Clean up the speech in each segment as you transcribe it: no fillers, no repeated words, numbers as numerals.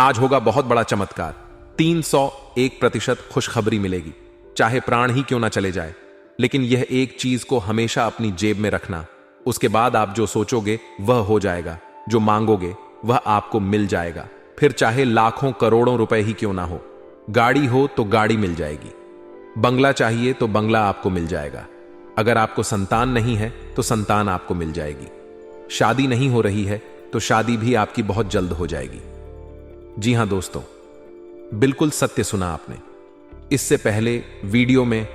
आज होगा बहुत बड़ा चमत्कार। 301% खुशखबरी मिलेगी, चाहे प्राण ही क्यों ना चले जाए। लेकिन यह एक चीज को हमेशा अपनी जेब में रखना। उसके बाद आप जो सोचोगे वह हो जाएगा, जो मांगोगे वह आपको मिल जाएगा। फिर चाहे लाखों करोड़ों रुपए ही क्यों ना हो। गाड़ी हो तो गाड़ी मिल जाएगी, बंगला चाहिए तो बंगला आपको मिल जाएगा। अगर आपको संतान नहीं है तो संतान आपको मिल जाएगी। शादी नहीं हो रही है तो शादी भी आपकी बहुत जल्द हो जाएगी। जी हां दोस्तों, बिल्कुल सत्य सुना आपने। इससे पहले वीडियो में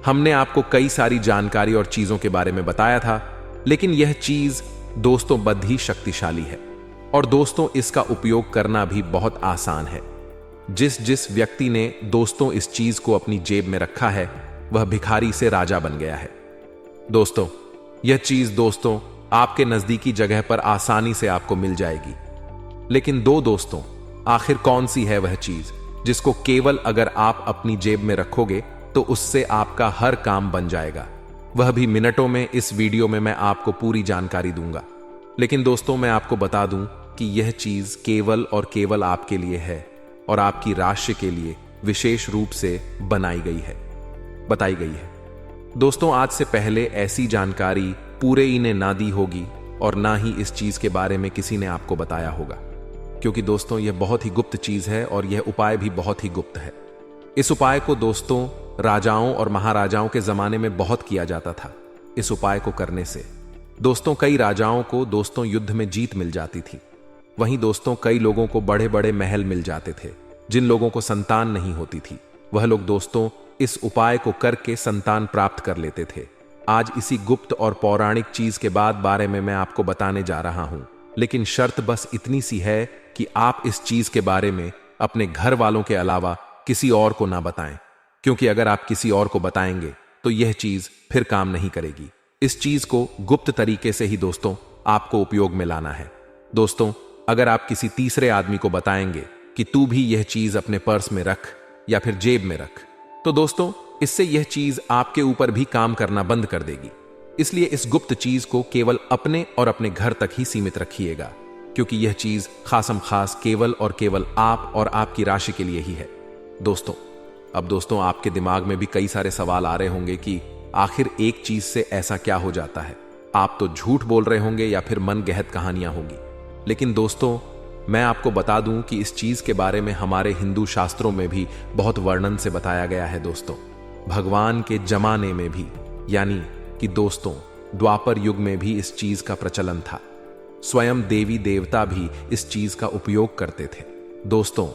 हमने आपको कई सारी जानकारी और चीजों के बारे में बताया था, लेकिन यह चीज दोस्तों बद ही शक्तिशाली है और दोस्तों इसका उपयोग करना भी बहुत आसान है। जिस व्यक्ति ने दोस्तों इस चीज को अपनी जेब में रखा है वह भिखारी से राजा बन गया है। दोस्तों यह चीज दोस्तों आपके नजदीकी जगह पर आसानी से आपको मिल जाएगी। लेकिन दोस्तों आखिर कौन सी है वह चीज जिसको केवल अगर आप अपनी जेब में रखोगे तो उससे आपका हर काम बन जाएगा। वह भी मिनटों में। इस वीडियो में मैं आपको पूरी जानकारी दूंगा। लेकिन दोस्तों मैं आपको बता दूं कि यह चीज केवल और केवल आपके लिए है और आपकी राशि के लिए विशेष रूप से बताई गई है। दोस्तों आज से पहले ऐसी जानकारी पूरे ही ने ना दी होगी और ना ही इस चीज के बारे में किसी ने आपको बताया होगा, क्योंकि दोस्तों यह बहुत ही गुप्त चीज है और यह उपाय भी बहुत ही गुप्त है। इस उपाय को दोस्तों राजाओं और महाराजाओं के जमाने में बहुत किया जाता था। इस उपाय को करने से दोस्तों कई राजाओं को दोस्तों युद्ध में जीत मिल जाती थी। वहीं दोस्तों कई लोगों को बड़े बड़े महल मिल जाते थे। जिन लोगों को संतान नहीं होती थी वह लोग दोस्तों इस उपाय को करके संतान प्राप्त कर लेते थे। आज इसी गुप्त और पौराणिक चीज के बारे में मैं आपको बताने जा रहा हूं। लेकिन शर्त बस इतनी सी है कि आप इस चीज के बारे में अपने घर वालों के अलावा किसी और को ना बताएं, क्योंकि अगर आप किसी और को बताएंगे तो यह चीज फिर काम नहीं करेगी। इस चीज को गुप्त तरीके से ही दोस्तों आपको उपयोग में लाना है। दोस्तों अगर आप किसी तीसरे आदमी को बताएंगे कि तू भी यह चीज अपने पर्स में रख या फिर जेब में रख, तो दोस्तों इससे यह चीज आपके ऊपर भी काम करना बंद कर देगी। इसलिए इस गुप्त चीज को केवल अपने और अपने घर तक ही सीमित रखिएगा, क्योंकि यह चीज खासम खास केवल और केवल आप और आपकी राशि के लिए ही है। दोस्तों अब दोस्तों आपके दिमाग में भी कई सारे सवाल आ रहे होंगे कि आखिर एक चीज से ऐसा क्या हो जाता है। आप तो झूठ बोल रहे होंगे या फिर मन गहत कहानियां होंगी। लेकिन दोस्तों मैं आपको बता दूं कि इस चीज के बारे में हमारे हिंदू शास्त्रों में भी बहुत वर्णन से बताया गया है। दोस्तों भगवान के जमाने में भी, यानी कि दोस्तों द्वापर युग में भी इस चीज का प्रचलन था। स्वयं देवी देवता भी इस चीज का उपयोग करते थे। दोस्तों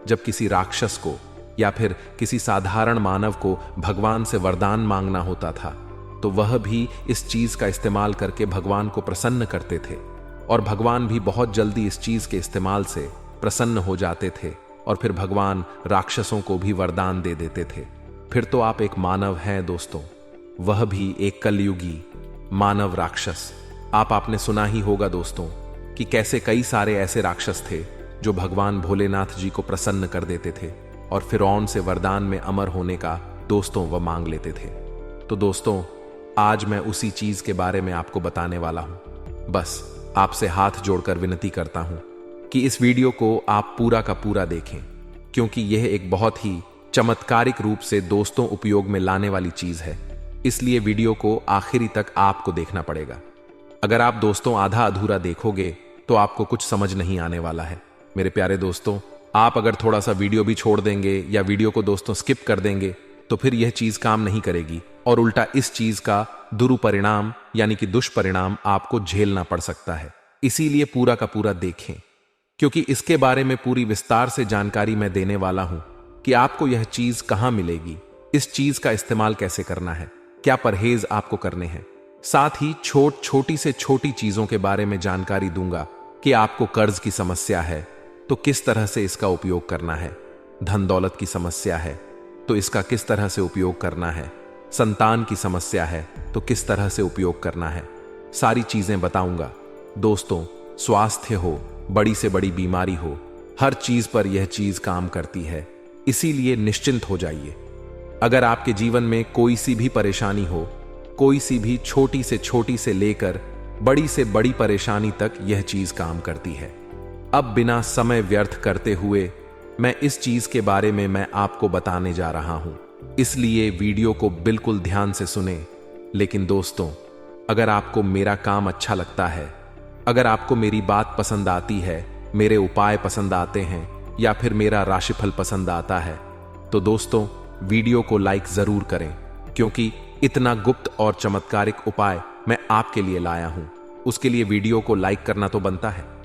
जब किसी राक्षस को या फिर किसी साधारण मानव को भगवान से वरदान मांगना होता था तो वह भी इस चीज का इस्तेमाल करके भगवान को प्रसन्न करते थे और भगवान भी बहुत जल्दी इस चीज के इस्तेमाल से प्रसन्न हो जाते थे और फिर भगवान राक्षसों को भी वरदान दे देते थे। फिर तो आप एक मानव हैं दोस्तों, वह भी एक कलयुगी मानव राक्षस। आपने सुना ही होगा दोस्तों कि कैसे कई सारे ऐसे राक्षस थे जो भगवान भोलेनाथ जी को प्रसन्न कर देते थे और फिरौन से वरदान में अमर होने का दोस्तों वह मांग लेते थे। तो दोस्तों आज मैं उसी चीज के बारे में आपको बताने वाला हूं। बस आपसे हाथ जोड़कर विनती करता हूं कि इस वीडियो को आप पूरा का पूरा देखें, क्योंकि यह एक बहुत ही चमत्कारिक रूप से दोस्तों उपयोग में लाने वाली चीज है। इसलिए वीडियो को आखिरी तक आपको देखना पड़ेगा। अगर आप दोस्तों आधा अधूरा देखोगे तो आपको कुछ समझ नहीं आने वाला है। मेरे प्यारे दोस्तों आप अगर थोड़ा सा वीडियो भी छोड़ देंगे या वीडियो को दोस्तों स्किप कर देंगे तो फिर यह चीज काम नहीं करेगी और उल्टा इस चीज का दुरुपरिणाम यानी कि दुष्परिणाम आपको झेलना पड़ सकता है। इसीलिए पूरा का पूरा देखें, क्योंकि इसके बारे में पूरी विस्तार से जानकारी मैं देने वाला हूं कि आपको यह चीज कहां मिलेगी, इस चीज का इस्तेमाल कैसे करना है, क्या परहेज आपको करने हैं। साथ ही छोटी से छोटी चीजों के बारे में जानकारी दूंगा कि आपको कर्ज की समस्या है तो किस तरह से इसका उपयोग करना है, धन दौलत की समस्या है तो इसका किस तरह से उपयोग करना है, संतान की समस्या है तो किस तरह से उपयोग करना है, सारी चीजें बताऊंगा। दोस्तों स्वास्थ्य हो, बड़ी से बड़ी बीमारी हो, हर चीज पर यह चीज काम करती है। इसीलिए निश्चिंत हो जाइए। अगर आपके जीवन में कोई सी भी परेशानी हो, कोई सी भी छोटी से लेकर बड़ी से बड़ी परेशानी तक यह चीज काम करती है। अब बिना समय व्यर्थ करते हुए मैं इस चीज के बारे में मैं आपको बताने जा रहा हूं, इसलिए वीडियो को बिल्कुल ध्यान से सुने। लेकिन दोस्तों, अगर आपको मेरा काम अच्छा लगता है, अगर आपको मेरी बात पसंद आती है, मेरे उपाय पसंद आते हैं या फिर मेरा राशिफल पसंद आता है, तो दोस्तों वीडियो को लाइक जरूर करें, क्योंकि इतना गुप्त और चमत्कारिक उपाय मैं आपके लिए लाया हूं, उसके लिए वीडियो को लाइक करना तो बनता है।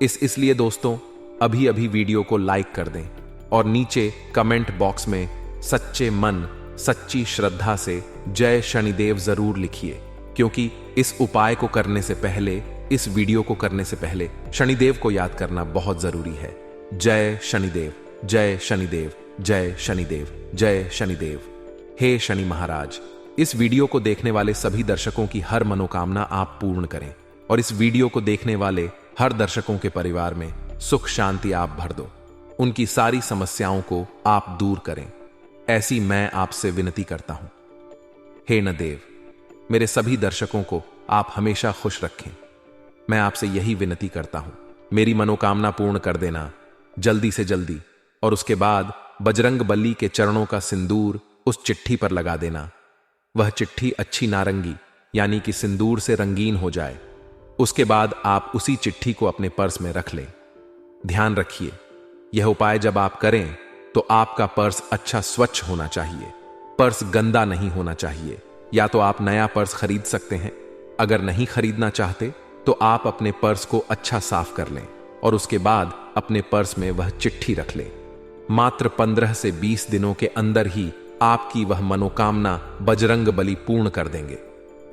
इसलिए दोस्तों अभी अभी वीडियो को लाइक कर दें और नीचे कमेंट बॉक्स में सच्चे मन सच्ची श्रद्धा से जय शनिदेव जरूर लिखिए, क्योंकि इस उपाय को करने से पहले, इस वीडियो को करने से पहले शनिदेव को याद करना बहुत जरूरी है। जय शनिदेव, जय शनिदेव, जय शनिदेव, जय शनिदेव। हे शनि महाराज, इस वीडियो को देखने वाले सभी दर्शकों की हर मनोकामना आप पूर्ण करें और इस वीडियो को देखने वाले हर दर्शकों के परिवार में सुख शांति आप भर दो, उनकी सारी समस्याओं को आप दूर करें, ऐसी मैं आपसे विनती करता हूं। हे नदेव, मेरे सभी दर्शकों को आप हमेशा खुश रखें, मैं आपसे यही विनती करता हूं। मेरी मनोकामना पूर्ण कर देना जल्दी से जल्दी, और उसके बाद बजरंग बली के चरणों का सिंदूर उस चिट्ठी पर लगा देना। वह चिट्ठी अच्छी नारंगी यानी कि सिंदूर से रंगीन हो जाए। उसके बाद आप उसी चिट्ठी को अपने पर्स में रख लें। ध्यान रखिए, यह उपाय जब आप करें तो आपका पर्स अच्छा स्वच्छ होना चाहिए, पर्स गंदा नहीं होना चाहिए। या तो आप नया पर्स खरीद सकते हैं, अगर नहीं खरीदना चाहते तो आप अपने पर्स को अच्छा साफ कर लें और उसके बाद अपने पर्स में वह चिट्ठी रख लें। मात्र 15 से 20 दिनों के अंदर ही आपकी वह मनोकामना बजरंग बली पूर्ण कर देंगे।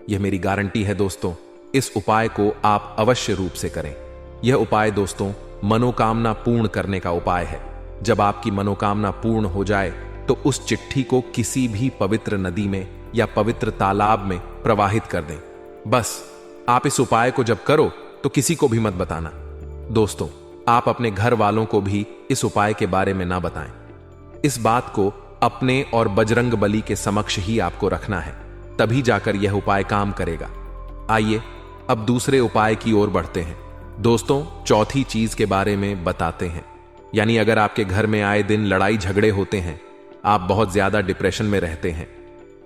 यह मेरी गारंटी है दोस्तों, इस उपाय को आप अवश्य रूप से करें। यह उपाय दोस्तों मनोकामना पूर्ण करने का उपाय है। जब आपकी मनोकामना पूर्ण हो जाए तो उस चिट्ठी को किसी भी पवित्र नदी में या पवित्र तालाब में प्रवाहित कर दें। बस आप इस उपाय को जब करो तो किसी को भी मत बताना। दोस्तों, आप अपने घर वालों को भी इस उपाय के बारे में ना बताएं। इस बात को अपने और बजरंग बली के समक्ष ही आपको रखना है, तभी जाकर यह उपाय काम करेगा। आइए अब दूसरे उपाय की ओर बढ़ते हैं। दोस्तों, चौथी चीज के बारे में बताते हैं, यानी अगर आपके घर में आए दिन लड़ाई झगड़े होते हैं, आप बहुत ज्यादा डिप्रेशन में रहते हैं,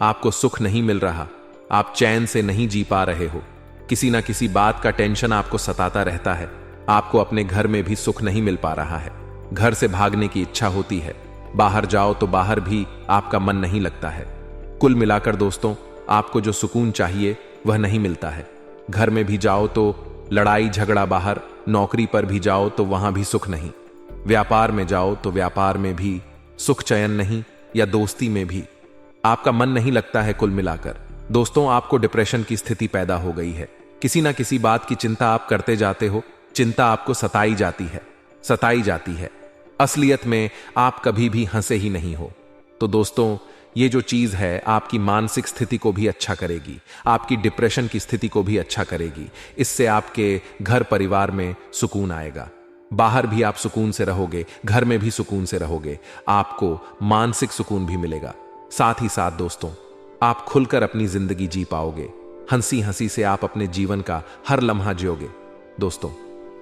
आपको सुख नहीं मिल रहा, आप चैन से नहीं जी पा रहे हो, किसी ना किसी बात का टेंशन आपको सताता रहता है, आपको अपने घर में भी सुख नहीं मिल पा रहा है, घर से भागने की इच्छा होती है, बाहर जाओ तो बाहर भी आपका मन नहीं लगता है। कुल मिलाकर दोस्तों, आपको जो सुकून चाहिए वह नहीं मिलता है। घर में भी जाओ तो लड़ाई झगड़ा बाहर, नौकरी पर भी जाओ तो वहां भी सुख नहीं, व्यापार में जाओ तो व्यापार में भी सुख चयन नहीं, या दोस्ती में भी आपका मन नहीं लगता है। कुल मिलाकर दोस्तों, आपको डिप्रेशन की स्थिति पैदा हो गई है। किसी ना किसी बात की चिंता आप करते जाते हो, चिंता आपको सताई जाती है। असलियत में आप कभी भी हंसे ही नहीं हो। तो दोस्तों, ये जो चीज है आपकी मानसिक स्थिति को भी अच्छा करेगी, आपकी डिप्रेशन की स्थिति को भी अच्छा करेगी। इससे आपके घर परिवार में सुकून आएगा, बाहर भी आप सुकून से रहोगे, घर में भी सुकून से रहोगे, आपको मानसिक सुकून भी मिलेगा। साथ ही साथ दोस्तों, आप खुलकर अपनी जिंदगी जी पाओगे, हंसी हंसी से आप अपने जीवन का हर लम्हा जियोगे। दोस्तों,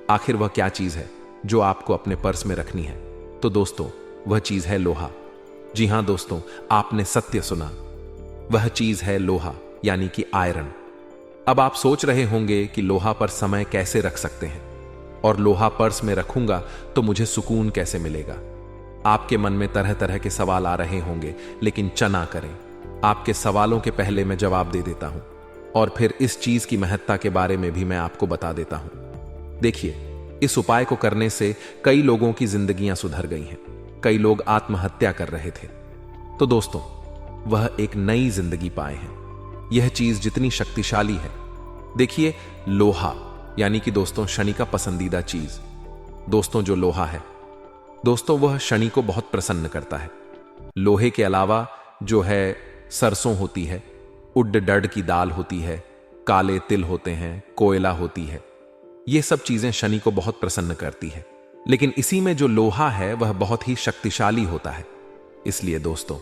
आखिर वह क्या चीज है जो आपको अपने पर्स में रखनी है? तो दोस्तों, वह चीज है लोहा। जी हां दोस्तों, आपने सत्य सुना, वह चीज है लोहा, यानी कि आयरन। अब आप सोच रहे होंगे कि लोहा पर समय कैसे रख सकते हैं, और लोहा पर्स में रखूंगा तो मुझे सुकून कैसे मिलेगा? आपके मन में तरह तरह के सवाल आ रहे होंगे, लेकिन चना करें, आपके सवालों के पहले मैं जवाब दे देता हूं, और फिर इस चीज की महत्ता के बारे में भी मैं आपको बता देता हूं। देखिए, इस उपाय को करने से कई लोगों की जिंदगियां सुधर गई हैं, कई लोग आत्महत्या कर रहे थे, तो दोस्तों वह एक नई जिंदगी पाए हैं। यह चीज जितनी शक्तिशाली है, देखिए लोहा यानी कि दोस्तों शनि का पसंदीदा चीज, दोस्तों जो लोहा है दोस्तों वह शनि को बहुत प्रसन्न करता है। लोहे के अलावा जो है सरसों होती है, उड्ड डड की दाल होती है, काले तिल होते हैं, कोयला होती है, ये सब चीजें शनि को बहुत प्रसन्न करती है। लेकिन इसी में जो लोहा है वह बहुत ही शक्तिशाली होता है। इसलिए दोस्तों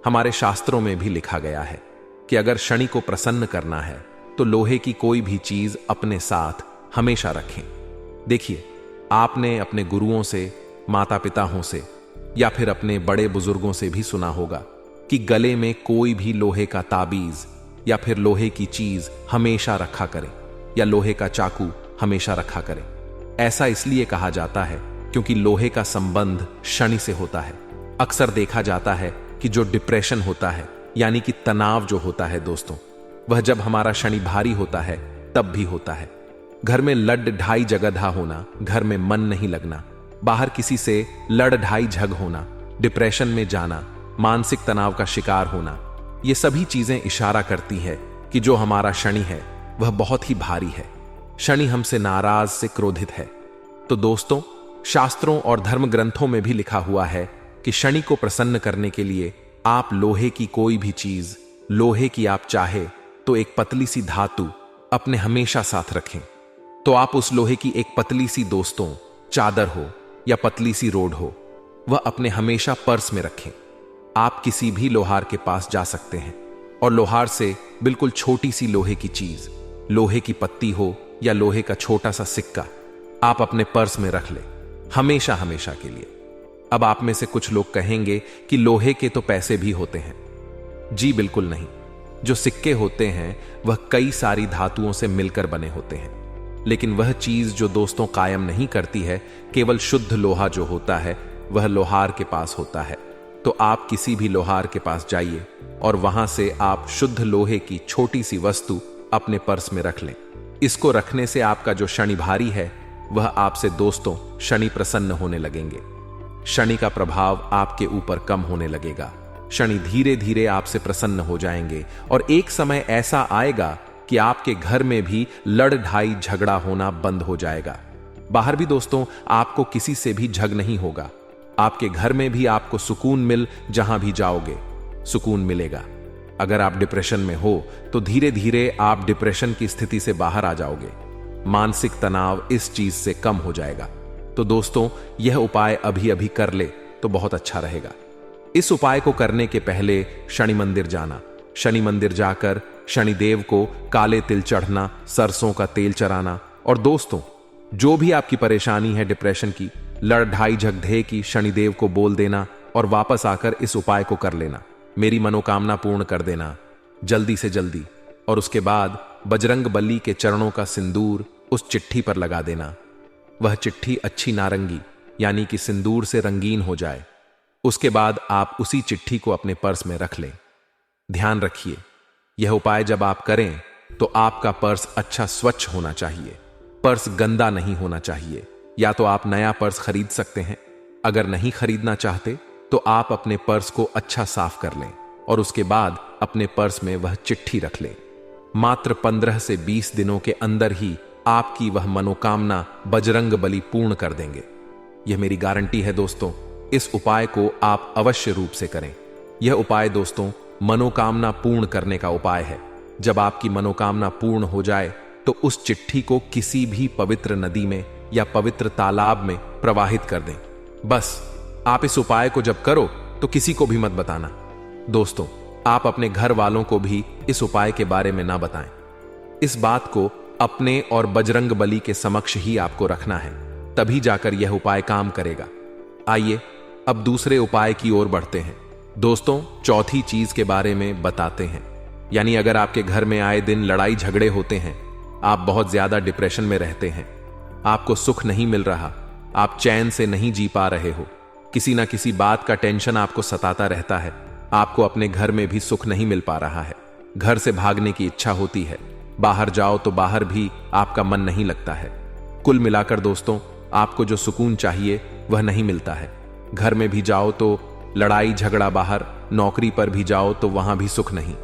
हमारे शास्त्रों में भी लिखा गया है कि अगर शनि को प्रसन्न करना है तो लोहे की कोई भी चीज अपने साथ हमेशा रखें। देखिए, आपने अपने गुरुओं से, माता पिताओं से या फिर अपने बड़े बुजुर्गों से भी सुना होगा कि गले में कोई भी लोहे का ताबीज या फिर लोहे की चीज हमेशा रखा करें या लोहे का चाकू हमेशा रखा करें। ऐसा इसलिए कहा जाता है क्योंकि लोहे का संबंध शनि से होता है। अक्सर देखा जाता है कि जो डिप्रेशन होता है यानी कि तनाव जो होता है दोस्तों, वह जब हमारा शनि भारी होता है तब भी होता है। घर में लड़ ढाई जगधा होना, घर में मन नहीं लगना, बाहर किसी से लड़ ढाई झग होना, डिप्रेशन में जाना, मानसिक तनाव का शिकार होना, ये सभी चीजें इशारा करती है कि जो हमारा शनि है वह बहुत ही भारी है। शनि हमसे नाराज से क्रोधित है। तो दोस्तों, शास्त्रों और धर्म ग्रंथों में भी लिखा हुआ है कि शनि को प्रसन्न करने के लिए आप लोहे की कोई भी चीज, लोहे की आप चाहे तो एक पतली सी धातु अपने हमेशा साथ रखें। तो आप उस लोहे की एक पतली सी दोस्तों चादर हो या पतली सी रोड हो, वह अपने हमेशा पर्स में रखें। आप किसी भी लोहार के पास जा सकते हैं और लोहार से बिल्कुल छोटी सी लोहे की चीज, लोहे की पत्ती हो या लोहे का छोटा सा सिक्का आप अपने पर्स में रख लें, हमेशा हमेशा के लिए। अब आप में से कुछ लोग कहेंगे कि लोहे के तो पैसे भी होते हैं। जी बिल्कुल नहीं। जो सिक्के होते हैं वह कई सारी धातुओं से मिलकर बने होते हैं, लेकिन वह चीज जो दोस्तों कायम नहीं करती है, केवल शुद्ध लोहा जो होता है वह लोहार के पास होता है। तो आप किसी भी लोहार के पास जाइए और वहां से आप शुद्ध लोहे की छोटी सी वस्तु अपने पर्स में रख लें। इसको रखने से आपका जो शनि भारी है वह आपसे दोस्तों शनि प्रसन्न होने लगेंगे। शनि का प्रभाव आपके ऊपर कम होने लगेगा। शनि धीरे धीरे आपसे प्रसन्न हो जाएंगे और एक समय ऐसा आएगा कि आपके घर में भी लड़ ढाई झगड़ा होना बंद हो जाएगा। बाहर भी दोस्तों आपको किसी से भी झग नहीं होगा। आपके घर में भी आपको सुकून मिल, जहां भी जाओगे सुकून मिलेगा। अगर आप डिप्रेशन में हो तो धीरे धीरे आप डिप्रेशन की स्थिति से बाहर आ जाओगे। मानसिक तनाव इस चीज से कम हो जाएगा। तो दोस्तों, यह उपाय अभी अभी कर ले तो बहुत अच्छा रहेगा। इस उपाय को करने के पहले शनि मंदिर जाना, शनि मंदिर जाकर शनिदेव को काले तिल चढ़ना, सरसों का तेल चढ़ाना और दोस्तों जो भी आपकी परेशानी है डिप्रेशन की, लड़ ढाई झगधे की, शनिदेव को बोल देना और वापस आकर इस उपाय को कर लेना। मेरी मनोकामना पूर्ण कर देना जल्दी से जल्दी। और उसके बाद बजरंग बली के चरणों का सिंदूर उस चिट्ठी पर लगा देना। वह चिट्ठी अच्छी नारंगी यानी कि सिंदूर से रंगीन हो जाए। उसके बाद आप उसी चिट्ठी को अपने पर्स में रख लें। ध्यान रखिए, यह उपाय जब आप करें तो आपका पर्स अच्छा स्वच्छ होना चाहिए। पर्स गंदा नहीं होना चाहिए। या तो आप नया पर्स खरीद सकते हैं, अगर नहीं खरीदना चाहते तो आप अपने पर्स को अच्छा साफ कर लें और उसके बाद अपने पर्स में वह चिट्ठी रख लें। मात्र 15 से 20 दिनों के अंदर ही आपकी वह मनोकामना बजरंग बली पूर्ण कर देंगे। यह मेरी गारंटी है दोस्तों। इस उपाय को आप अवश्य रूप से करें। यह उपाय दोस्तों मनोकामना पूर्ण करने का उपाय है। जब आपकी मनोकामना पूर्ण हो जाए तो उस चिट्ठी को किसी भी पवित्र नदी में या पवित्र तालाब में प्रवाहित कर दें। बस आप इस उपाय को जब करो तो किसी को भी मत बताना। दोस्तों, आप अपने घर वालों को भी इस उपाय के बारे में ना बताएं। इस बात को अपने और बजरंग बली के समक्ष ही आपको रखना है, तभी जाकर यह उपाय काम करेगा। आइए अब दूसरे उपाय की ओर बढ़ते हैं। दोस्तों, चौथी चीज के बारे में बताते हैं। यानी अगर आपके घर में आए दिन लड़ाई झगड़े होते हैं, आप बहुत ज्यादा डिप्रेशन में रहते हैं, आपको सुख नहीं मिल रहा, आप चैन से नहीं जी पा रहे हो, किसी ना किसी बात का टेंशन आपको सताता रहता है, आपको अपने घर में भी सुख नहीं मिल पा रहा है, घर से भागने की इच्छा होती है, बाहर जाओ तो बाहर भी आपका मन नहीं लगता है। कुल मिलाकर दोस्तों, आपको जो सुकून चाहिए वह नहीं मिलता है। घर में भी जाओ तो लड़ाई झगड़ा बाहर, नौकरी पर भी जाओ तो वहां भी सुख नहीं,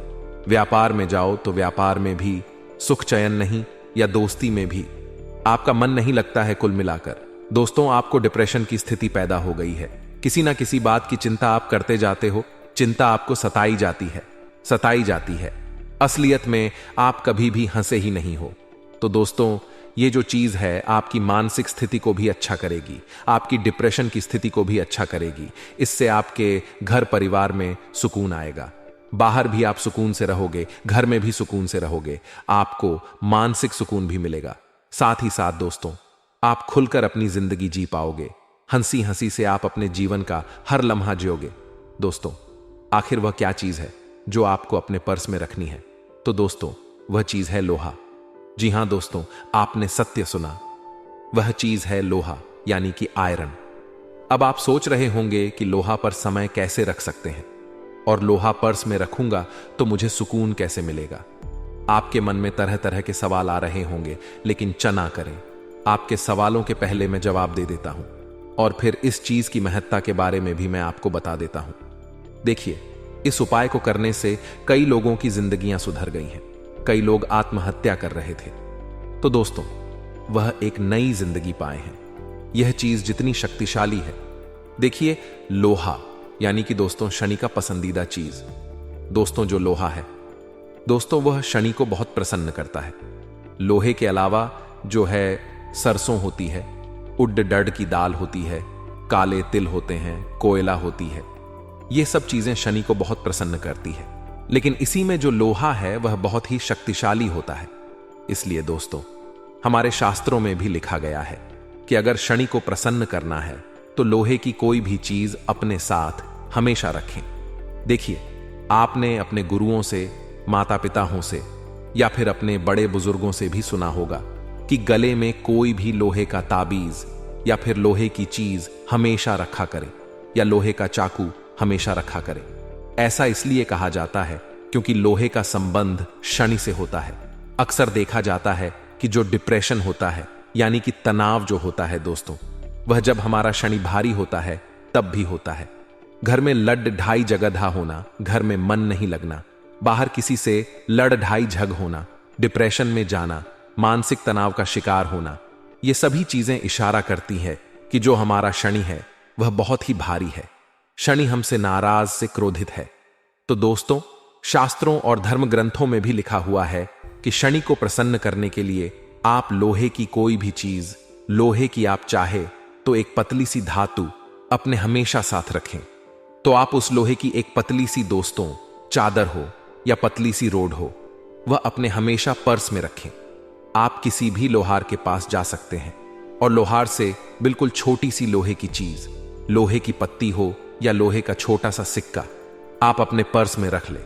व्यापार में जाओ तो व्यापार में भी सुख चयन नहीं, या दोस्ती में भी आपका मन नहीं लगता है। कुल मिलाकर दोस्तों, आपको डिप्रेशन की स्थिति पैदा हो गई है। किसी ना किसी बात की चिंता आप करते जाते हो, चिंता आपको सताई जाती है। असलियत में आप कभी भी हंसे ही नहीं हो। तो दोस्तों, ये जो चीज है आपकी मानसिक स्थिति को भी अच्छा करेगी, आपकी डिप्रेशन की स्थिति को भी अच्छा करेगी। इससे आपके घर परिवार में सुकून आएगा, बाहर भी आप सुकून से रहोगे, घर में भी सुकून से रहोगे, आपको मानसिक सुकून भी मिलेगा। साथ ही साथ दोस्तों, आप खुलकर अपनी जिंदगी जी पाओगे। हंसी हंसी से आप अपने जीवन का हर लम्हा जियोगे। दोस्तों, आखिर वह क्या चीज है जो आपको अपने पर्स में रखनी है? तो दोस्तों, वह चीज है लोहा। जी हां दोस्तों, आपने सत्य सुना। वह चीज है लोहा, यानी कि आयरन। अब आप सोच रहे होंगे कि लोहा पर समय कैसे रख सकते हैं, और लोहा पर्स में रखूंगा तो मुझे सुकून कैसे मिलेगा? आपके मन में तरह तरह के सवाल आ रहे होंगे, लेकिन चना करें, आपके सवालों के पहले मैं जवाब दे देता हूं, और फिर इस चीज की महत्ता के बारे में भी मैं आपको बता देता हूं। देखिए, इस उपाय को करने से कई लोगों की जिंदगियां सुधर गई हैं। कई लोग आत्महत्या कर रहे थे। तो दोस्तों, वह एक नई जिंदगी पाए हैं। यह चीज जितनी शक्तिशाली है, देखिए, लोहा यानी कि दोस्तों शनि का पसंदीदा चीज। दोस्तों, जो लोहा है दोस्तों, वह शनि को बहुत प्रसन्न करता है। लोहे के अलावा जो है सरसों होती है, उड्ड डड की दाल होती है, काले तिल होते हैं, कोयला होती है। ये सब चीजें शनि को बहुत प्रसन्न करती है। लेकिन इसी में जो लोहा है वह बहुत ही शक्तिशाली होता है। इसलिए दोस्तों, हमारे शास्त्रों में भी लिखा गया है कि अगर शनि को प्रसन्न करना है तो लोहे की कोई भी चीज अपने साथ हमेशा रखें। देखिए, आपने अपने गुरुओं से, माता पिताओं से या फिर अपने बड़े बुजुर्गों से भी सुना होगा कि गले में कोई भी लोहे का ताबीज या फिर लोहे की चीज हमेशा रखा करें, या लोहे का चाकू हमेशा रखा करें। ऐसा इसलिए कहा जाता है क्योंकि लोहे का संबंध शनि से होता है। अक्सर देखा जाता है कि जो डिप्रेशन होता है, यानी कि तनाव जो होता है दोस्तों, वह जब हमारा शनि भारी होता है तब भी होता है। घर में लड़ ढाई जगधा होना, घर में मन नहीं लगना, बाहर किसी से लड़ ढाई झग होना, डिप्रेशन में जाना, मानसिक तनाव का शिकार होना, ये सभी चीजें इशारा करती है कि जो हमारा शनि है वह बहुत ही भारी है। शनि हमसे नाराज से क्रोधित है। तो दोस्तों, शास्त्रों और धर्म ग्रंथों में भी लिखा हुआ है कि शनि को प्रसन्न करने के लिए आप लोहे की कोई भी चीज, लोहे की आप चाहे तो एक पतली सी धातु अपने हमेशा साथ रखें। तो आप उस लोहे की एक पतली सी दोस्तों चादर हो या पतली सी रोड हो, वह अपने हमेशा पर्स में रखें। आप किसी भी लोहार के पास जा सकते हैं और लोहार से बिल्कुल छोटी सी लोहे की चीज, लोहे की पत्ती हो या लोहे का छोटा सा सिक्का, आप अपने पर्स में रख लें,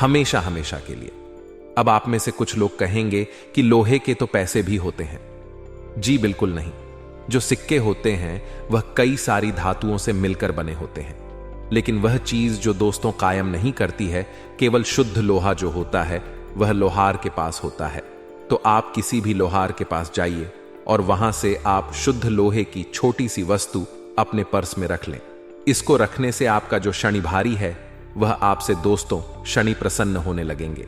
हमेशा हमेशा के लिए। अब आप में से कुछ लोग कहेंगे कि लोहे के तो पैसे भी होते हैं। जी बिल्कुल नहीं। जो सिक्के होते हैं वह कई सारी धातुओं से मिलकर बने होते हैं। लेकिन वह चीज जो दोस्तों कायम नहीं करती है, केवल शुद्ध लोहा जो होता है वह लोहार के पास होता है। तो आप किसी भी लोहार के पास जाइए और वहां से आप शुद्ध लोहे की छोटी सी वस्तु अपने पर्स में रख लें। इसको रखने से आपका जो शनि भारी है वह आपसे दोस्तों शनि प्रसन्न होने लगेंगे।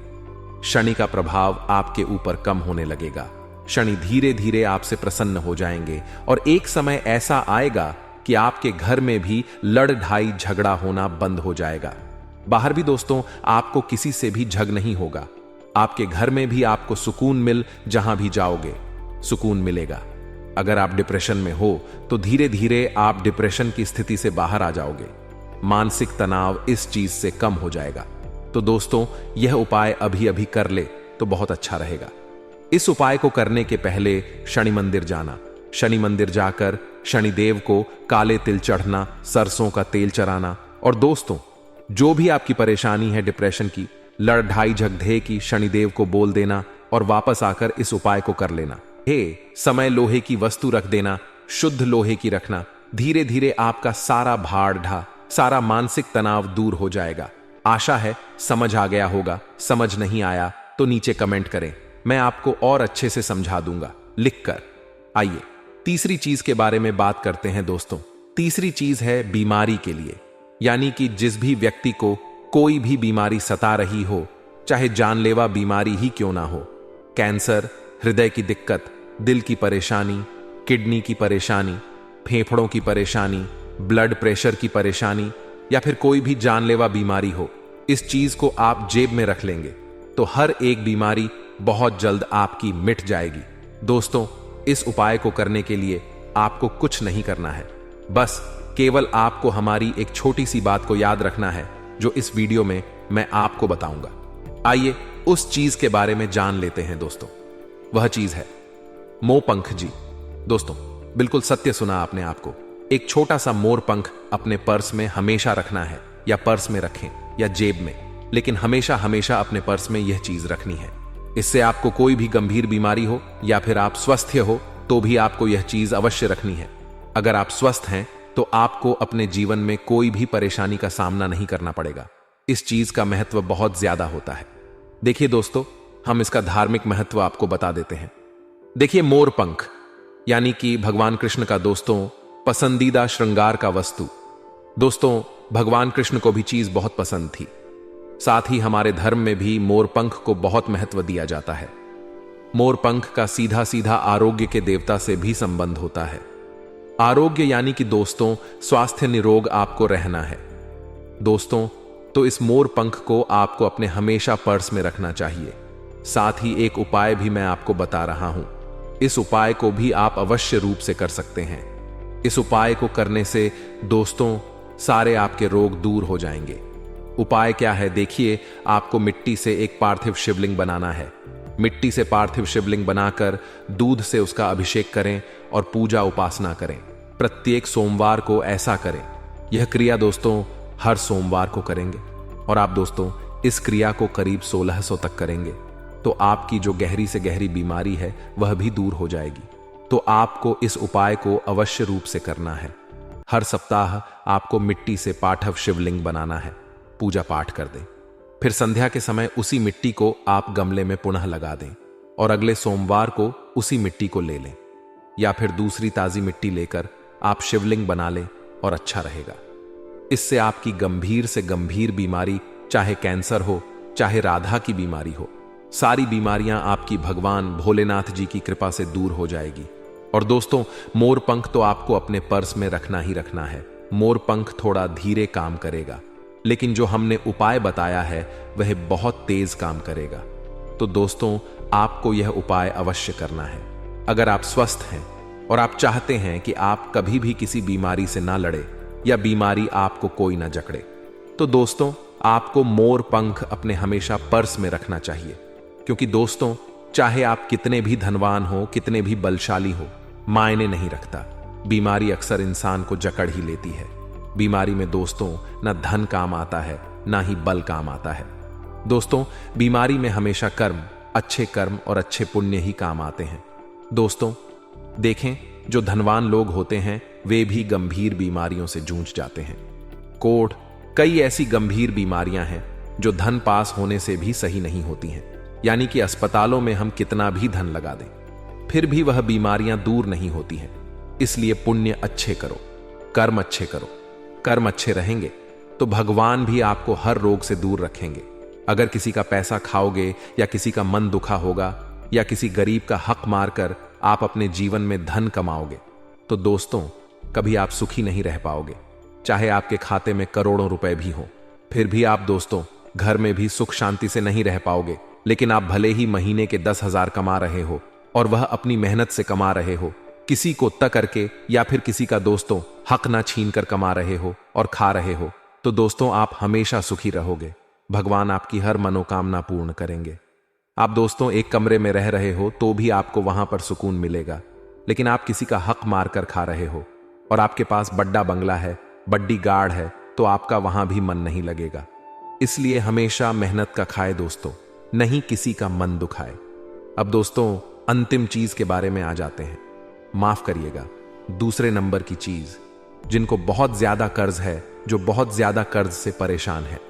शनि का प्रभाव आपके ऊपर कम होने लगेगा। शनि धीरे धीरे आपसे प्रसन्न हो जाएंगे और एक समय ऐसा आएगा कि आपके घर में भी लड़ ढाई झगड़ा होना बंद हो जाएगा। बाहर भी दोस्तों आपको किसी से भी झग नहीं होगा। आपके घर में भी आपको सुकून मिल, जहां भी जाओगे सुकून मिलेगा। अगर आप डिप्रेशन में हो तो धीरे धीरे आप डिप्रेशन की स्थिति से बाहर आ जाओगे। मानसिक तनाव इस चीज से कम हो जाएगा। तो दोस्तों, यह उपाय अभी अभी कर ले तो बहुत अच्छा रहेगा। इस उपाय को करने के पहले शनि मंदिर जाना, शनि मंदिर जाकर शनिदेव को काले तिल चढ़ना, सरसों का तेल चढ़ाना, और दोस्तों जो भी आपकी परेशानी है डिप्रेशन की, लड़ ढाई झगधे की, शनिदेव को बोल देना और वापस आकर इस उपाय को कर लेना। समय लोहे की वस्तु रख देना, शुद्ध लोहे की रखना। धीरे धीरे आपका सारा भाड़ ढा, सारा मानसिक तनाव दूर हो जाएगा। आशा है समझ आ गया होगा। समझ नहीं आया तो नीचे कमेंट करें, मैं आपको और अच्छे से समझा दूंगा लिखकर। आइए तीसरी चीज के बारे में बात करते हैं दोस्तों। तीसरी चीज है बीमारी के लिए, यानी कि जिस भी व्यक्ति को कोई भी बीमारी सता रही हो, चाहे जानलेवा बीमारी ही क्यों ना हो, कैंसर, हृदय की दिक्कत, दिल की परेशानी, किडनी की परेशानी, फेफड़ों की परेशानी, ब्लड प्रेशर की परेशानी, या फिर कोई भी जानलेवा बीमारी हो, इस चीज को आप जेब में रख लेंगे तो हर एक बीमारी बहुत जल्द आपकी मिट जाएगी। दोस्तों, इस उपाय को करने के लिए आपको कुछ नहीं करना है, बस केवल आपको हमारी एक छोटी सी बात को याद रखना है जो इस वीडियो में मैं आपको बताऊंगा। आइए उस चीज के बारे में जान लेते हैं दोस्तों। वह चीज है मोपंख जी। दोस्तों, बिल्कुल सत्य सुना आपने। आपको एक छोटा सा मोर पंख अपने पर्स में हमेशा रखना है, या पर्स में रखें या जेब में, लेकिन हमेशा हमेशा अपने पर्स में यह चीज रखनी है। इससे आपको कोई भी गंभीर बीमारी हो या फिर आप स्वस्थ हो तो भी आपको यह चीज अवश्य रखनी है। अगर आप स्वस्थ हैं तो आपको अपने जीवन में कोई भी परेशानी का सामना नहीं करना पड़ेगा। इस चीज का महत्व बहुत ज्यादा होता है। देखिए दोस्तों, हम इसका धार्मिक महत्व आपको बता देते हैं। देखिए, मोर पंख यानी कि भगवान कृष्ण का दोस्तों पसंदीदा श्रृंगार का वस्तु। दोस्तों, भगवान कृष्ण को भी चीज बहुत पसंद थी। साथ ही हमारे धर्म में भी मोर पंख को बहुत महत्व दिया जाता है। मोर पंख का सीधा सीधा आरोग्य के देवता से भी संबंध होता है। आरोग्य यानी कि दोस्तों स्वास्थ्य निरोग आपको रहना है। दोस्तों, तो इस मोर पंख को आपको अपने हमेशा पर्स में रखना चाहिए। साथ ही एक उपाय भी मैं आपको बता रहा हूं। इस उपाय को भी आप अवश्य रूप से कर सकते हैं। इस उपाय को करने से दोस्तों सारे आपके रोग दूर हो जाएंगे। उपाय क्या है? देखिए, आपको मिट्टी से एक पार्थिव शिवलिंग बनाना है। मिट्टी से पार्थिव शिवलिंग बनाकर दूध से उसका अभिषेक करें और पूजा उपासना करें। प्रत्येक सोमवार को ऐसा करें। यह क्रिया दोस्तों हर सोमवार को करेंगे और आप दोस्तों इस क्रिया को करीब 1600 तक करेंगे तो आपकी जो गहरी से गहरी बीमारी है वह भी दूर हो जाएगी। तो आपको इस उपाय को अवश्य रूप से करना है। हर सप्ताह आपको मिट्टी से पार्थिव शिवलिंग बनाना है, पूजा पाठ कर दें। फिर संध्या के समय उसी मिट्टी को आप गमले में पुनः लगा दें और अगले सोमवार को उसी मिट्टी को ले लें, या फिर दूसरी ताजी मिट्टी लेकर आप शिवलिंग बना लें और अच्छा रहेगा। इससे आपकी गंभीर से गंभीर बीमारी, चाहे कैंसर हो, चाहे राधा की बीमारी हो, सारी बीमारियां आपकी भगवान भोलेनाथ जी की कृपा से दूर हो जाएगी। और दोस्तों, मोर पंख तो आपको अपने पर्स में रखना ही रखना है। मोर पंख थोड़ा धीरे काम करेगा, लेकिन जो हमने उपाय बताया है वह बहुत तेज काम करेगा। तो दोस्तों, आपको यह उपाय अवश्य करना है। अगर आप स्वस्थ हैं और आप चाहते हैं कि आप कभी भी किसी बीमारी से ना लड़े या बीमारी आपको कोई ना जकड़े, तो दोस्तों आपको मोर पंख अपने हमेशा पर्स में रखना चाहिए। क्योंकि दोस्तों, चाहे आप कितने भी धनवान हो, कितने भी बलशाली हो, मायने नहीं रखता। बीमारी अक्सर इंसान को जकड़ ही लेती है। बीमारी में दोस्तों ना धन काम आता है, ना ही बल काम आता है। दोस्तों, बीमारी में हमेशा कर्म, अच्छे कर्म और अच्छे पुण्य ही काम आते हैं। दोस्तों देखें, जो धनवान लोग होते हैं वे भी गंभीर बीमारियों से जूझ जाते हैं। कोढ़, कई ऐसी गंभीर बीमारियां हैं जो धन पास होने से भी सही नहीं होती हैं। यानी कि अस्पतालों में हम कितना भी धन लगा दें फिर भी वह बीमारियां दूर नहीं होती हैं। इसलिए पुण्य अच्छे करो, कर्म अच्छे करो। कर्म अच्छे रहेंगे तो भगवान भी आपको हर रोग से दूर रखेंगे। अगर किसी का पैसा खाओगे या किसी का मन दुखा होगा या किसी गरीब का हक मारकर आप अपने जीवन में धन कमाओगे तो दोस्तों कभी आप सुखी नहीं रह पाओगे। चाहे आपके खाते में करोड़ों रुपए भी हो, फिर भी आप दोस्तों घर में भी सुख शांति से नहीं रह पाओगे। लेकिन आप भले ही महीने के 10,000 कमा रहे हो और वह अपनी मेहनत से कमा रहे हो, किसी को तक करके या फिर किसी का दोस्तों हक ना छीन कर कमा रहे हो और खा रहे हो, तो दोस्तों आप हमेशा सुखी रहोगे। भगवान आपकी हर मनोकामना पूर्ण करेंगे। आप दोस्तों एक कमरे में रह रहे हो तो भी आपको वहां पर सुकून मिलेगा, लेकिन आप किसी का हक मारकर खा रहे हो और आपके पास बड़ा बंगला है, बड्डी गाड़ है, तो आपका वहां भी मन नहीं लगेगा। इसलिए हमेशा मेहनत का खाए दोस्तों, नहीं किसी का मन दुखाए। अब दोस्तों अंतिम चीज के बारे में आ जाते हैं। माफ करिएगा, दूसरे नंबर की चीज, जिनको बहुत ज्यादा कर्ज है, जो बहुत ज्यादा कर्ज से परेशान है।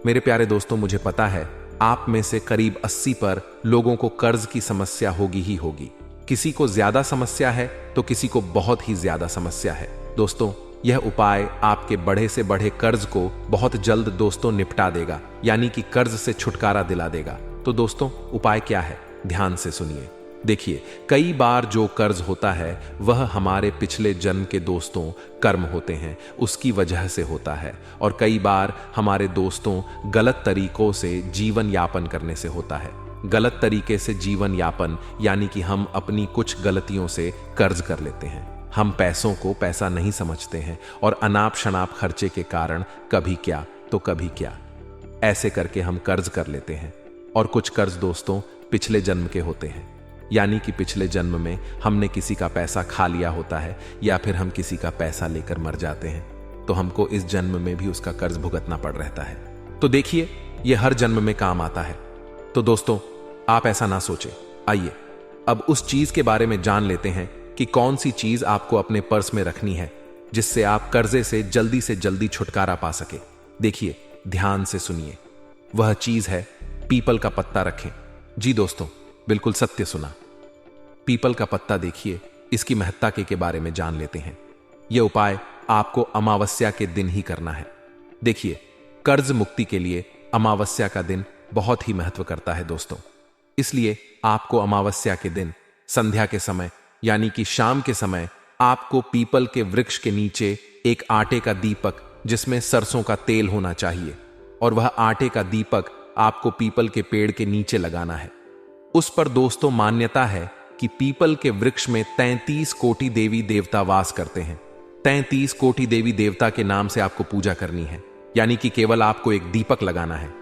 मेरे प्यारे दोस्तों, मुझे पता है आप में से करीब 80 पर लोगों को कर्ज की समस्या होगी ही होगी। किसी को ज्यादा समस्या है तो किसी को बहुत ही ज्यादा समस्या है। दोस्तों यह उपाय आपके बढ़े से बढ़े कर्ज को बहुत जल्द दोस्तों निपटा देगा, यानी कि कर्ज से छुटकारा दिला देगा। तो दोस्तों उपाय क्या है, ध्यान से सुनिए। देखिए, कई बार जो कर्ज होता है वह हमारे पिछले जन्म के दोस्तों कर्म होते हैं, उसकी वजह से होता है। और कई बार हमारे दोस्तों गलत तरीकों से जीवन यापन करने से होता है। गलत तरीके से जीवन यापन यानी कि हम अपनी कुछ गलतियों से कर्ज कर लेते हैं। हम पैसों को पैसा नहीं समझते हैं और अनाप शनाप खर्चे के कारण कभी क्या तो कभी क्या ऐसे करके हम कर्ज कर लेते हैं। और कुछ कर्ज दोस्तों पिछले जन्म के होते हैं। यानी कि पिछले जन्म में हमने किसी का पैसा खा लिया होता है या फिर हम किसी का पैसा लेकर मर जाते हैं, तो हमको इस जन्म में भी उसका कर्ज भुगतना पड़ रहता है। तो देखिए, यह हर जन्म में काम आता है। तो दोस्तों, आप ऐसा ना सोचें। आइए अब उस चीज के बारे में जान लेते हैं कि कौन सी चीज आपको अपने पर्स में रखनी है जिससे आप कर्जे से जल्दी छुटकारा पा सके। देखिए, ध्यान से सुनिए। वह चीज है पीपल का पत्ता रखें। जी दोस्तों, बिल्कुल सत्य सुना। पीपल का पत्ता देखिए, इसकी महत्ता के बारे में जान लेते हैं। यह उपाय आपको अमावस्या के दिन ही करना है। देखिए, कर्ज मुक्ति के लिए अमावस्या का दिन बहुत ही महत्व करता है दोस्तों। इसलिए आपको अमावस्या के दिन संध्या के समय यानी कि शाम के समय आपको पीपल के वृक्ष के नीचे एक आटे का दीपक जिसमें सरसों का तेल होना चाहिए, और वह आटे का दीपक आपको पीपल के पेड़ के नीचे लगाना है। उस पर दोस्तों मान्यता है कि पीपल के वृक्ष में 33 कोटि देवी देवता वास करते हैं। 33 कोटि देवी देवता के नाम से आपको पूजा करनी है, यानी कि केवल आपको एक दीपक लगाना है।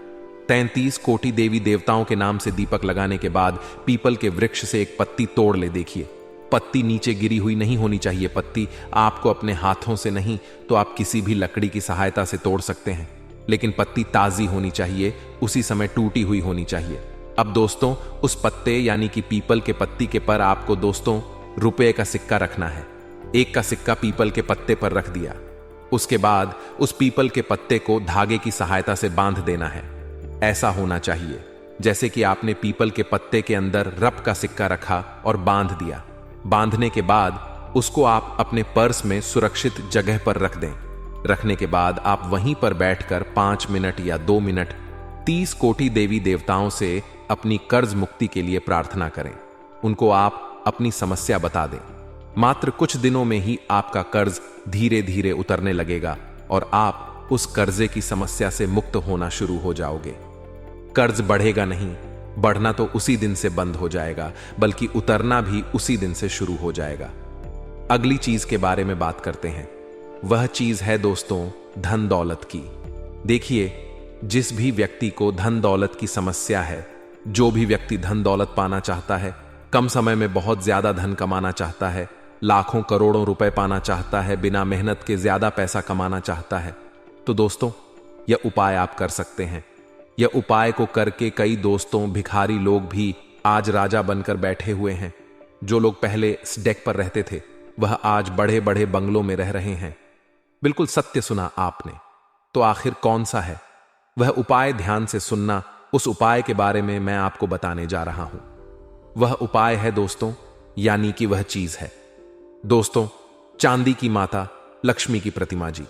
33 कोटि देवी देवताओं के नाम से दीपक लगाने के बाद पीपल के वृक्ष से एक पत्ती तोड़ ले। देखिए, पत्ती नीचे गिरी हुई नहीं होनी चाहिए। पत्ती आपको अपने हाथों से नहीं तो आप किसी भी लकड़ी की सहायता से तोड़ सकते हैं, लेकिन पत्ती ताजी होनी चाहिए, उसी समय टूटी हुई होनी चाहिए। अब दोस्तों, उस पत्ते यानी कि पीपल के पत्ती के पर आपको दोस्तों रुपए का सिक्का रखना है। एक का सिक्का पीपल के पत्ते पर रख दिया। उसके बाद उस पीपल के पत्ते को धागे की सहायता से बांध देना है। ऐसा होना चाहिए जैसे कि आपने पीपल के पत्ते के अंदर रप का सिक्का रखा और बांध दिया। बांधने के बाद उसको आप अपने पर्स में सुरक्षित जगह पर रख दें। रखने के बाद आप वहीं पर बैठकर 5 मिनट या 2 मिनट 30 कोटि देवी देवताओं से अपनी कर्ज मुक्ति के लिए प्रार्थना करें। उनको आप अपनी समस्या बता दें। मात्र कुछ दिनों में ही आपका कर्ज धीरे धीरे उतरने लगेगा और आप उस कर्जे की समस्या से मुक्त होना शुरू हो जाओगे। कर्ज बढ़ेगा नहीं, बढ़ना तो उसी दिन से बंद हो जाएगा, बल्कि उतरना भी उसी दिन से शुरू हो जाएगा। अगली चीज के बारे में बात करते हैं। वह चीज है दोस्तों धन दौलत की। देखिए, जिस भी व्यक्ति को धन दौलत की समस्या है, जो भी व्यक्ति धन दौलत पाना चाहता है, कम समय में बहुत ज्यादा धन कमाना चाहता है, लाखों करोड़ों रुपए पाना चाहता है, बिना मेहनत के ज्यादा पैसा कमाना चाहता है, तो दोस्तों यह उपाय आप कर सकते हैं। यह उपाय को करके कई दोस्तों भिखारी लोग भी आज राजा बनकर बैठे हुए हैं। जो लोग पहले इस डेक पर रहते थे, वह आज बड़े बड़े बंगलों में रह रहे हैं। बिल्कुल सत्य सुना आपने। तो आखिर कौन सा है वह उपाय? ध्यान से सुनना। उस उपाय के बारे में मैं आपको बताने जा रहा हूं। वह उपाय है दोस्तों, यानी कि वह चीज है दोस्तों चांदी की माता लक्ष्मी की प्रतिमा जी।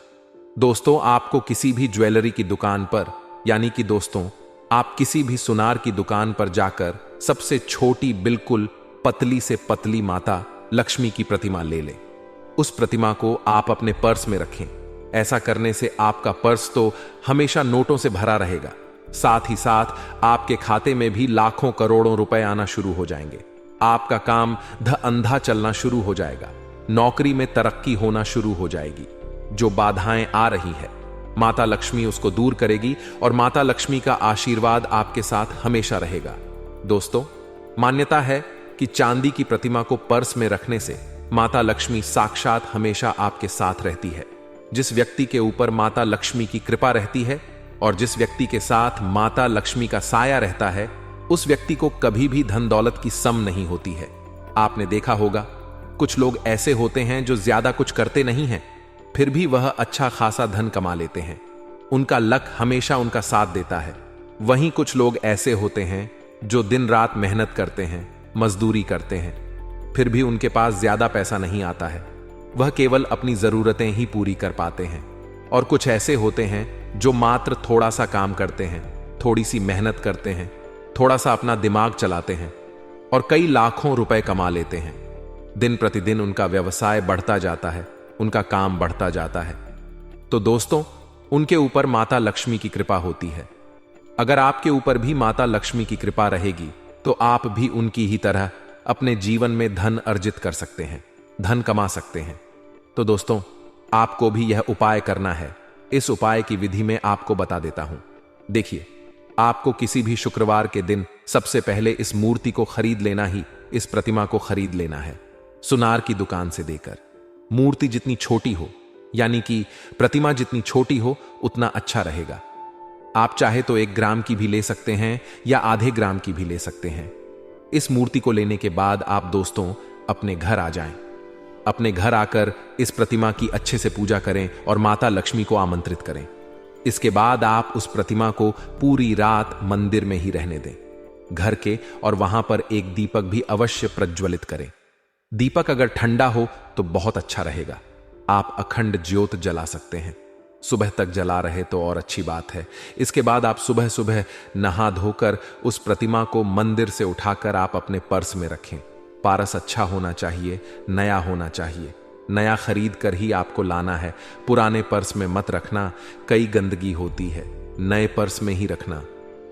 दोस्तों, आपको किसी भी ज्वेलरी की दुकान पर, यानी कि दोस्तों आप किसी भी सुनार की दुकान पर जाकर सबसे छोटी बिल्कुल पतली से पतली माता लक्ष्मी की प्रतिमा ले लें। उस प्रतिमा को आप अपने पर्स में रखें। ऐसा करने से आपका पर्स तो हमेशा नोटों से भरा रहेगा, साथ ही साथ आपके खाते में भी लाखों करोड़ों रुपए आना शुरू हो जाएंगे। आपका काम अंधा चलना शुरू हो जाएगा। नौकरी में तरक्की होना शुरू हो जाएगी। जो बाधाएं आ रही है, माता लक्ष्मी उसको दूर करेगी और माता लक्ष्मी का आशीर्वाद आपके साथ हमेशा रहेगा। दोस्तों, मान्यता है कि चांदी की प्रतिमा को पर्स में रखने से माता लक्ष्मी साक्षात हमेशा आपके साथ रहती है। जिस व्यक्ति के ऊपर माता लक्ष्मी की कृपा रहती है और जिस व्यक्ति के साथ माता लक्ष्मी का साया रहता है, उस व्यक्ति को कभी भी धन दौलत की सम नहीं होती है। आपने देखा होगा, कुछ लोग ऐसे होते हैं जो ज्यादा कुछ करते नहीं हैं, फिर भी वह अच्छा खासा धन कमा लेते हैं। उनका लक हमेशा उनका साथ देता है। वहीं कुछ लोग ऐसे होते हैं जो दिन रात मेहनत करते हैं, मजदूरी करते हैं, फिर भी उनके पास ज्यादा पैसा नहीं आता है। वह केवल अपनी जरूरतें ही पूरी कर पाते हैं। और कुछ ऐसे होते हैं जो मात्र थोड़ा सा काम करते हैं, थोड़ी सी मेहनत करते हैं, थोड़ा सा अपना दिमाग चलाते हैं और कई लाखों रुपए कमा लेते हैं। दिन प्रतिदिन उनका व्यवसाय बढ़ता जाता है, उनका काम बढ़ता जाता है। तो दोस्तों, उनके ऊपर माता लक्ष्मी की कृपा होती है। अगर आपके ऊपर भी माता लक्ष्मी की कृपा रहेगी तो आप भी उनकी ही तरह अपने जीवन में धन अर्जित कर सकते हैं, धन कमा सकते हैं। तो दोस्तों, आपको भी यह उपाय करना है। इस उपाय की विधि में आपको बता देता हूं। देखिए, आपको किसी भी शुक्रवार के दिन सबसे पहले इस मूर्ति को खरीद लेना ही, इस प्रतिमा को खरीद लेना है, सुनार की दुकान से देकर। मूर्ति जितनी छोटी हो, यानी कि प्रतिमा जितनी छोटी हो, उतना अच्छा रहेगा। आप चाहे तो 1 ग्राम की भी ले सकते हैं या आधे ग्राम की भी ले सकते हैं। इस मूर्ति को लेने के बाद आप दोस्तों अपने घर आ जाएं। अपने घर आकर इस प्रतिमा की अच्छे से पूजा करें और माता लक्ष्मी को आमंत्रित करें। इसके बाद आप उस प्रतिमा को पूरी रात मंदिर में ही रहने दें घर के, और वहां पर एक दीपक भी अवश्य प्रज्वलित करें। दीपक अगर ठंडा हो तो बहुत अच्छा रहेगा। आप अखंड ज्योत जला सकते हैं। सुबह तक जला रहे तो और अच्छी बात है। इसके बाद आप सुबह सुबह नहा धोकर उस प्रतिमा को मंदिर से उठाकर आप अपने पर्स में रखें। पारस अच्छा होना चाहिए, नया होना चाहिए। नया खरीद कर ही आपको लाना है। पुराने पर्स में मत रखना, कई गंदगी होती है। नए पर्स में ही रखना।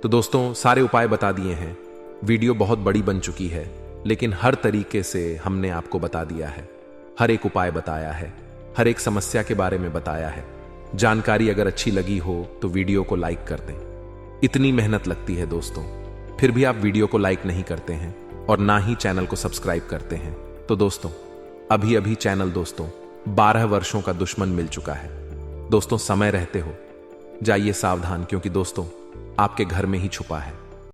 तो दोस्तों, सारे उपाय बता दिए हैं। वीडियो बहुत बड़ी बन चुकी है, लेकिन हर तरीके से हमने आपको बता दिया है। हर एक उपाय बताया है, हर एक समस्या के बारे में बताया है। जानकारी अगर अच्छी लगी हो तो वीडियो को लाइक कर दें। इतनी मेहनत लगती है दोस्तों, फिर भी आप वीडियो को लाइक नहीं करते हैं और ना ही चैनल को सब्सक्राइब करते हैं। तो दोस्तों, अभी अभी चैनल दोस्तों 12 वर्षों का दुश्मन मिल चुका है। दोस्तों, समय रहते हो जाइए सावधान, क्योंकि दोस्तों आपके घर में ही छुपा है।